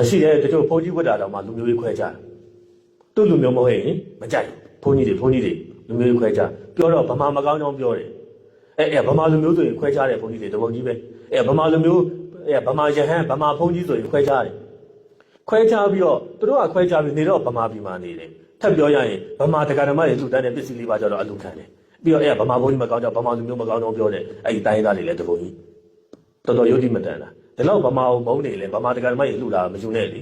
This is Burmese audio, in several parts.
ရှိတယ်တချို့ဘုန်းကြီးဝတ်တာတော့မှလူမျိုးရေးခွဲခြားသူ့လူမျိုးမဟုတ်ရင်မကြိုက်ဘုန်းကြီးတွေလူမျိုးရေးခွဲခြားပြောတော့ဗမာမကောင်းကြောင်းပြောတယ်ဗမာလူမျိုးဆိုရင်ခွဲခြားတယ်ဘုန်းကြီးတွေတပုံကြီးပဲဗမာလူမျိုးဗမာယဟန်ဗမာဘုန်းကြီးဆိုရင်ခွဲခြားတယ်ခွဲခြားပြီးတော့သူတို့ကခွဲခြားပြီးနေတော့ဗမာပြည်မှာနေတယ်ထပ်ပြောရရင်ဗမာတက္ကသိုလ်ရဲ့လူတန်းတဲ့ပစ္စည်းလေးပါကြတော့အလူခံတယ်ပြီးတော့ဗမာဘုန်းကြီးမကောင်းကြောင်းဗမာလူမျိုးမကောင်းကြောင်းပြောတယ်အဲ့ဒီတိုင်းသားတွေလည်းတပုံကြီးတော်တော်ယုတ်တိမတန်တာဒီလောက်ဗမာဘုံနေလေဗမာတက္ကသိုလ်ရဲ့လှူတာမယူနဲ့လေ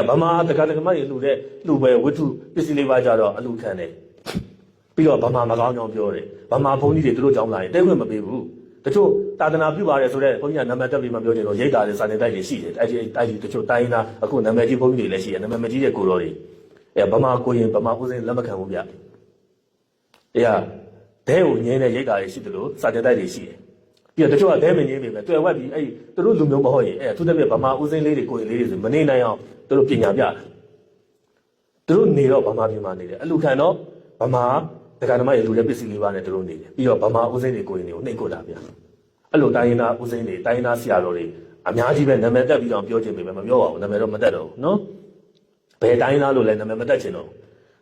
ဗမာတက္ကသိုလ်ရဲ့လှူတဲ့လှူပဲဝတ္ထုပစ္စည်းလေးပါကြတော့အလူခံတယ်ပြီးတော့ဗမာမကောင်းကြောင်းပြောတယ်ဗမာဘုန်းကြီးတွေသူတို့ကြောင်းလာရင်တဲခွင့်မပေးဘူးတချို့တာသနာပြုပါတယ်ဆိုတော့ဘုန်းကြီးကနာမည်တက်ပြီးမပြောချင်တော့ရိတ်တာတွေစာနေတိုက်တွေရှိတယ်အဲ့ဒီတချို့တိုင်းသားအခုနာမည်ကြီးဘုန်းကြီးတွေလည်းရှိတယ်နာမည်မကြီးတဲ့ကိုတော်တွေဗမာကိုရင်ဗမာဦးစင်းလက်မခံဘူးဗျတရားဒဲကိုငင်းတဲ့ရိတ်တာတွေရှိတယ်လို့စာနေတိုက်တွေရှိတယ်ပြီးတော့တချို့ကဒဲမငင်းပြီပဲတွေ့ဝက်ပြီးအဲ့သူတို့လူမျိုးမဟုတ်ရင်သူတပြည့်ဗမာဦးစင်းလေးတွေကိုရင်လေးတွေဆိုမနေနိုင်အောင်သူတို့ပညာပြတယ်သူတို့နေတော့ဗမာပြည်မှာနေတယ်အလူခံတော့ဗမာတက္ကသိုလ်ရဲ့လူတဲ့ပစ္စည်းလေးပါနဲ့သူတို့နေတယ်ပြီးတော့ဗမာဦးစင်းတွေကိုရင်တွေကိုနှိပ်ကွတာဗျအဲ့လိုတိုင်းရင်းသားဦးစင်းတွေတိုင်းရင်းသားဆရာတော်တွေအများကြီးပဲနာမည်တက်ပြီးတော့ပြောချင်ပေမဲ့မပြောပါဘူးနာမည်တော့မတက်တော့ဘူးနော်ဘယ်တိုင်းသားလို့လဲနာမည်မတက်ချင်တော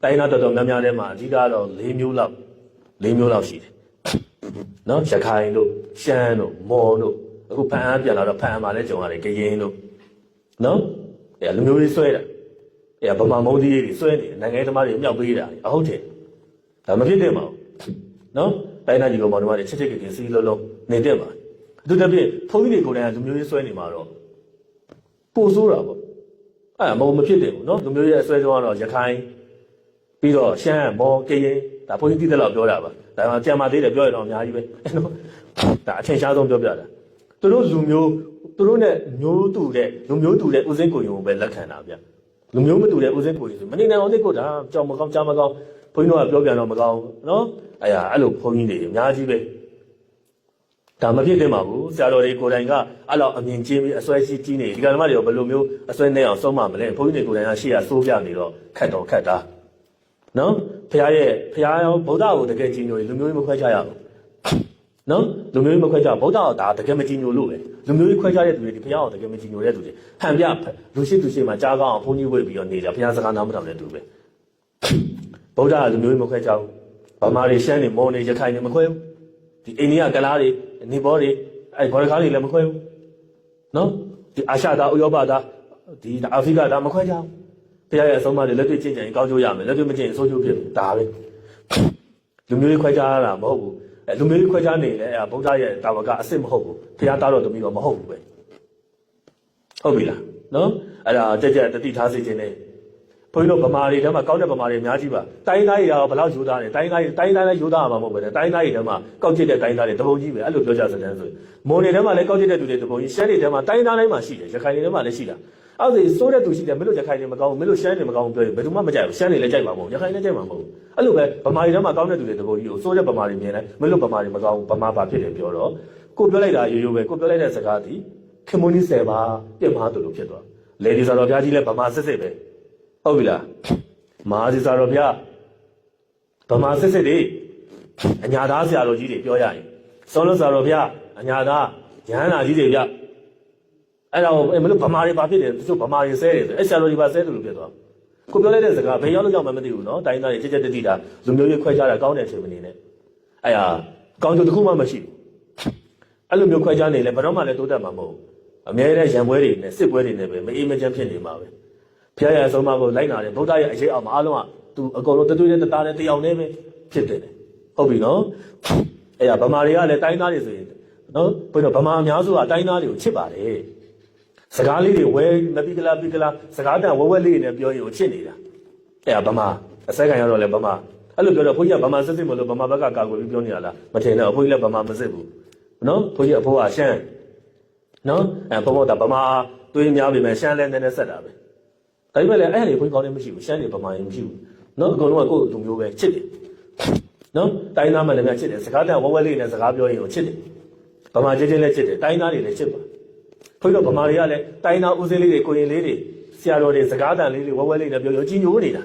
့တိုင်းသားတော်တော်များများထဲမှာအဓိကတော့၄မျိုးလောက်ရှိတယ်နော်ရခိုင်တို့ရှမ်းတို့မော်တို့အခုဖန်အားပြန်လာတော့ဖန်အားမှာလည်းကြုံရတယ်ကရင်တို့နော်လူမျိုးတွေဆွဲတာဗမာမုံကြီးတွေဆွဲနေတယ်နိုင်ငံရေးသမားတွေမြောက်ပေးတာအဟုတ်တယ်ဒါမဖြစ်သင့်ပါဘူးနော်တိုင်းသားကြီးကောင်မောင်တို့ကချစ်ချစ်ခင်ခင်စီးလုံးလုံးနေတဲ့ပါအထူးသဖြင့်ဘုန်းကြီးတွေကိုယ်တိုင်ကလူမျိုးရေးဆွဲနေမှာတော့ပို့ဆိုးတာပေါ့မဖြစ်တယ်ဘူးနော်လူမျိုးရေးအဆွဲဆုံးကတော့ရခိုင်ပြီးတော့ရှမ်းမော်ကရင်ဒါဘုန်းကြီးသိတဲ့လောက်ပြောတာပါဒါမှကြံပါသေးတယ်ပြောရတော့အများကြီးပဲနော်ဒါအထင်ရှားဆုံးပြောပြတာသူတို့လူမျိုးသူတို့နဲ့မျိုးတူတဲ့လူမျိုးတူတဲ့ဦးစင်းကိုယုံပဲလက်ခံတာဗျလူမျိုးမတူတဲ့ဦးစင်းကိုယုံဆိုမနေနိုင်အောင်သိကိုဒါကြောင်မကောင်းကြားမကောင်းဘုန်းကြီးတို့ကပြောပြန်တော့မကောင်းနော်အဲ့လိုဘုန်းကြီးတွေအများကြီးပဲဒါမဖြစ်သင့်ပါဘူးဆရာတော်တွေကိုယ်တိုင်ကအဲ့လောက်အမြင်ကြီးပြီးအစွဲရှိကြီးနေဒီကံမတွေဘယ်လိုမျိုးအစွဲနဲ့အောင်ဆုံးမမလဲဘုန်းကြီးတွေကိုယ်တိုင်ကရှေ့ကစိုးပြနေတော့ခက်တော့ခက်တာနော်ဖခင်ရောဗုဒ္ဓကိုတကယ်ကြည်ညိုရင်လူမျိုးကြီးမခွဲခြားရဘူးနော်လူမျိုးကြီးမခွဲခြားဗုဒ္ဓကဒါတကယ်မကြည်ညိုလို့ပဲလူမျိုးကြီးခွဲခြားတဲ့သူတွေဒီဖခင်ကိုတကယ်မကြည်ညိုတဲ့သူတွေဟန်ပြလူရှိသူရှိမှကြားကောင်းအောင်ဘုန်းကြီးဝေ့ပြီးတော့နေကြဖခင်စကားနားမထောင်တဲ့သူပဲဗုဒ္ဓကလူမျိုးကြီးမခွဲခြားဘူးဗမာတွေရှမ်းတွေမော်တွေရခိုင်တွေမခွဲဘူးဒီအိန္ဒိယကလားတွေနေဘောတွေဘောရကားတွေလည်းမခွဲဘူးနော်ဒီအာရှသားဥရောပသားဒီအာဖရိကသားမခွဲကြဘူးတရားရဲ့အဆုံးအမတွေလက်တွေ့ကျင့်ကြံရင်ကောင်းကျိုးရမယ်လက်တွေ့မကျင့်ရင်ဆိုးကျိုးဖြစ်ဒါပဲလူမျိုးရေးခွဲခြားတာမဟုတ်ဘူးလူမျိုးရေးခွဲခြားနေလေဗုဒ္ဓရဲ့တာဝကအစ်စ်မဟုတ်ဘူးဘုရားသားတော်သမီးတော်မဟုတ်ဘူးပဲဟုတ်ပြီလားနော်အဲ့ဒါကြက်ကြက်တတိထားစေခြင်းနဲ့ဘုန်းကြီးတို့ဗမာတွေထဲမှာကောက်တဲ့ဗမာတွေအများကြီးပါတိုင်းသားတွေတော့ဘယ်လောက်ယူသားလဲတိုင်းသားလည်းယူသားမှာမဟုတ်ပဲတိုင်းသားတွေထဲမှာကောက်ကျစ်တဲ့တိုင်းသားတွေတပုံကြီးပဲအဲ့လိုပြောကြစတဲ့ဆိုမွန်တွေထဲမှာလည်းကောက်ကျစ်တဲ့သူတွေတပုံကြီးရှမ်းတွေထဲမှာတိုင်းသားတိုင်းမှာရှိတယ်ရခိုင်တွေထဲမှာလည်းရှိတာအဲ့ဒါဆိုတဲ့သူရှိတယ်မင်းတို့ရခိုင်တွေမကောင်းဘူးမင်းတို့ရှမ်းတွေမကောင်းဘူးပြောရင်ဘယ်သူမှမကြိုက်ဘူးရှမ်းတွေလည်းကြိုက်မှာမဟုတ်ရခိုင်လည်းကြိုက်မှာမဟုတ်အဲ့လိုပဲဗမာတွေထဲမှာကောင်းတဲ့သူတွေတပုံကြီးကိုစိုးတဲ့ဗမာတွေမြင်လိုက်မင်းတို့ဗမာတွေမကောင်းဘူးဗမာဘာဖြစ်တယ်ပြောတော့ကိုပြောလိုက်တာရိုးရိုးပဲကိုပြောလိုက်တဲ့စကားဒီခင်မွန်းကြီး10ပါးပြစ်မှားသူလို့ဖြစ်သွားလေဒီဆိုတော့ဘုရားကြီးလည်းဗမာစစ်စစ်ပဲဟုတ်ပြီလားမဟာစီစာတော်ဗျာဗမာစစ်စစ်တွေအညာသားဆရာတော်ကြီးတွေပြောရရင်စောလုံးဆရာတော်ဗျာအညာသားရဟန္တာကြီးတွေဗျအဲ့ဒါကိုမလို့ဗမာတွေဘာဖြစ်တယ်တချို့ဗမာတွေဆဲတယ်အဲ့ဆရာတော်ကြီးပါဆဲတယ်လို့ပြောသွားကိုပြောလိုက်တဲ့စကားဘယ်ရောက်လို့ရောက်မှမသိဘူးနော်တိုင်းသားတွေချက်ချက်တတိတာလူမျိုးရေးခွဲခြားတာကောင်းတယ်ထင်မနေနဲ့အဲ့ဟာကောင်းကျိုးတစ်ခုမှမရှိဘူးအဲ့လိုမျိုးခွဲခြားနေလဲဘယ်တော့မှလည်းတိုးတက်မှာမဟုတ်ဘူးအများနဲ့ရံပွဲတွေနဲ့စစ်ပွဲတွေနဲ့ပဲမအေးမချမ်းဖြစ်နေမှာပဲဖခင်ရဲ့အဆုံးအမကိုလိုက်နာတယ်ဗုဒ္ဓရဲ့အရေးအောက်မှာအားလုံးကသူအကုန်လုံးတသွေးနဲ့တသားနဲ့တယောက်နဲ့ပဲဖြစ်တယ်ဟုတ်ပြီနော်အဲ့ဒါဗမာတွေကလည်းတိုင်းသားတွေဆိုရင်နော်ဘယ်တော့ဗမာအများစုကတိုင်းသားတွေကိုချစ်ပါတယ်စကားလေးတွေဝဲမပိကလာစကားတန်ဝဲလေးနဲ့ပြောရင်ကိုချစ်နေတာအဲ့ဒါဗမာအစက်ခံရတော့လေဗမာအဲ့လိုပြောတော့ဘုန်းကြီးကဗမာစစ်စစ်မလို့ဗမာဘက်ကကာကွယ်ပြီးပြောနေတာလားမထင်တော့ဘုန်းကြီးလည်းဗမာမစစ်ဘူးနော်ဘုန်းကြီးအဖိုးကရှမ်းနော်ဘုန်းဘုရားဗမာသွေးများပြီမဲ့ရှမ်းလည်းနည်းနည်းဆက်တာပဲဒါပေမဲ့လည်းအဲ့ဒီဘုန်းကြီးကောင်းလည်းမရှိဘူးရှမ်းတွေဗမာရင်မရှိဘူးနော်အကုန်လုံးကကိုယ့်လူမျိုးပဲချစ်တယ်နော်တိုင်းသားမှလည်းများချစ်တယ်စကားတန်ဝဲလေးနဲ့စကားပြောရင်ကိုချစ်တယ်ဗမာချင်းချင်းလည်းချစ်တယ်တိုင်းသားတွေလည်းချစ်ပါဘုန်းကြီးတို့ဗမာတွေကလည်းတိုင်းသားဦးစင်းလေးတွေကိုရင်လေးတွေဆရာတော်တွေစကားတန်လေးတွေဝဲလေးနဲ့ပြောရင်ကြီးညိုနေတ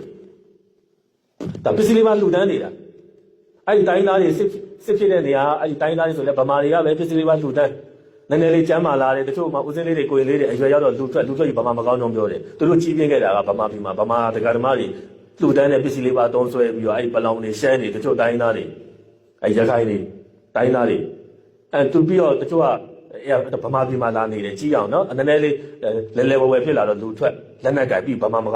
ာဒါပစ္စည်းလေးပါလှူဒန်းနေတာအဲ့ဒီတိုင်းသားတွေစစ်ဖြစ်တဲ့နေရာအဲ့ဒီတိုင်းသားတွေဆိုလည်းဗမာတွေကပဲပစ္စည်းလေးပါလှူဒန်း နည်းနည်းလေးကျမ်းမာလာတယ်တချို့မှဦးစင်းလေးတွေကိုယ်လေးတွေအရွယ်ရောက်တော့လူထွက်ပြီးဗမာမကောင်းကြောင်းပြောတယ်သူတို့ကြီးပြင်းခဲ့တာကဗမာပြည်မှာဗမာတက္ကသိုလ်တွေလူတန်းတဲ့ပစ္စည်းလေးပါသုံးဆွဲပြီးတော့အဲ့ဒီပလောင်တွေရှမ်းတွေတချို့တိုင်းသားတွေအဲ့ရခိုင်တွေတိုင်းသားတွေအဲ့သူပြီးတော့တချို့ကဗမာပြည်မှာလာနေတယ်ကြီးအောင်နော်နည်းနည်းလေးလဲလဲဝဲဝဲဖြစ်လာတော့လူထွက်လက်နက်ကပြီးဗမာ